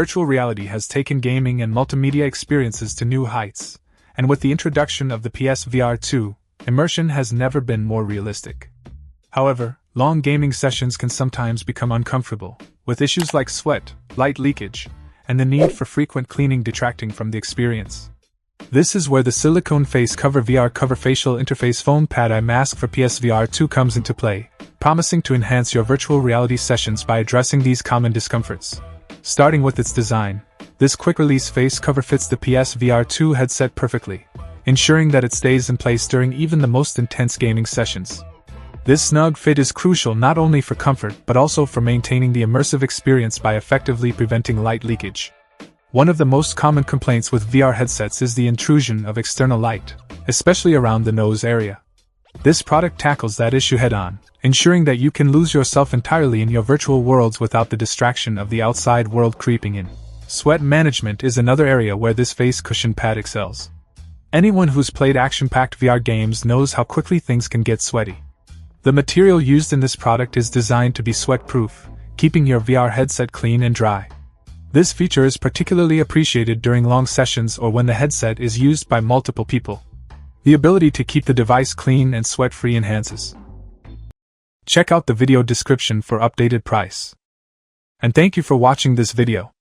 Virtual reality has taken gaming and multimedia experiences to new heights, and with the introduction of the PS VR2, immersion has never been more realistic. However, long gaming sessions can sometimes become uncomfortable, with issues like sweat, light leakage, and the need for frequent cleaning detracting from the experience. This is where the silicone face cover VR cover facial interface foam pad eye mask for PSVR 2 comes into play, promising to enhance your virtual reality sessions by addressing these common discomforts. Starting with its design, this quick-release face cover fits the PSVR 2 headset perfectly, ensuring that it stays in place during even the most intense gaming sessions. This snug fit is crucial not only for comfort but also for maintaining the immersive experience by effectively preventing light leakage. One of the most common complaints with VR headsets is the intrusion of external light, especially around the nose area. This product tackles that issue head-on, ensuring that you can lose yourself entirely in your virtual worlds without the distraction of the outside world creeping in. Sweat management is another area where this face cushion pad excels. Anyone who's played action-packed VR games knows how quickly things can get sweaty. The material used in this product is designed to be sweat-proof, keeping your VR headset clean and dry. This feature is particularly appreciated during long sessions or when the headset is used by multiple people. The ability to keep the device clean and sweat-free enhances. Check out the video description for updated price. And thank you for watching this video.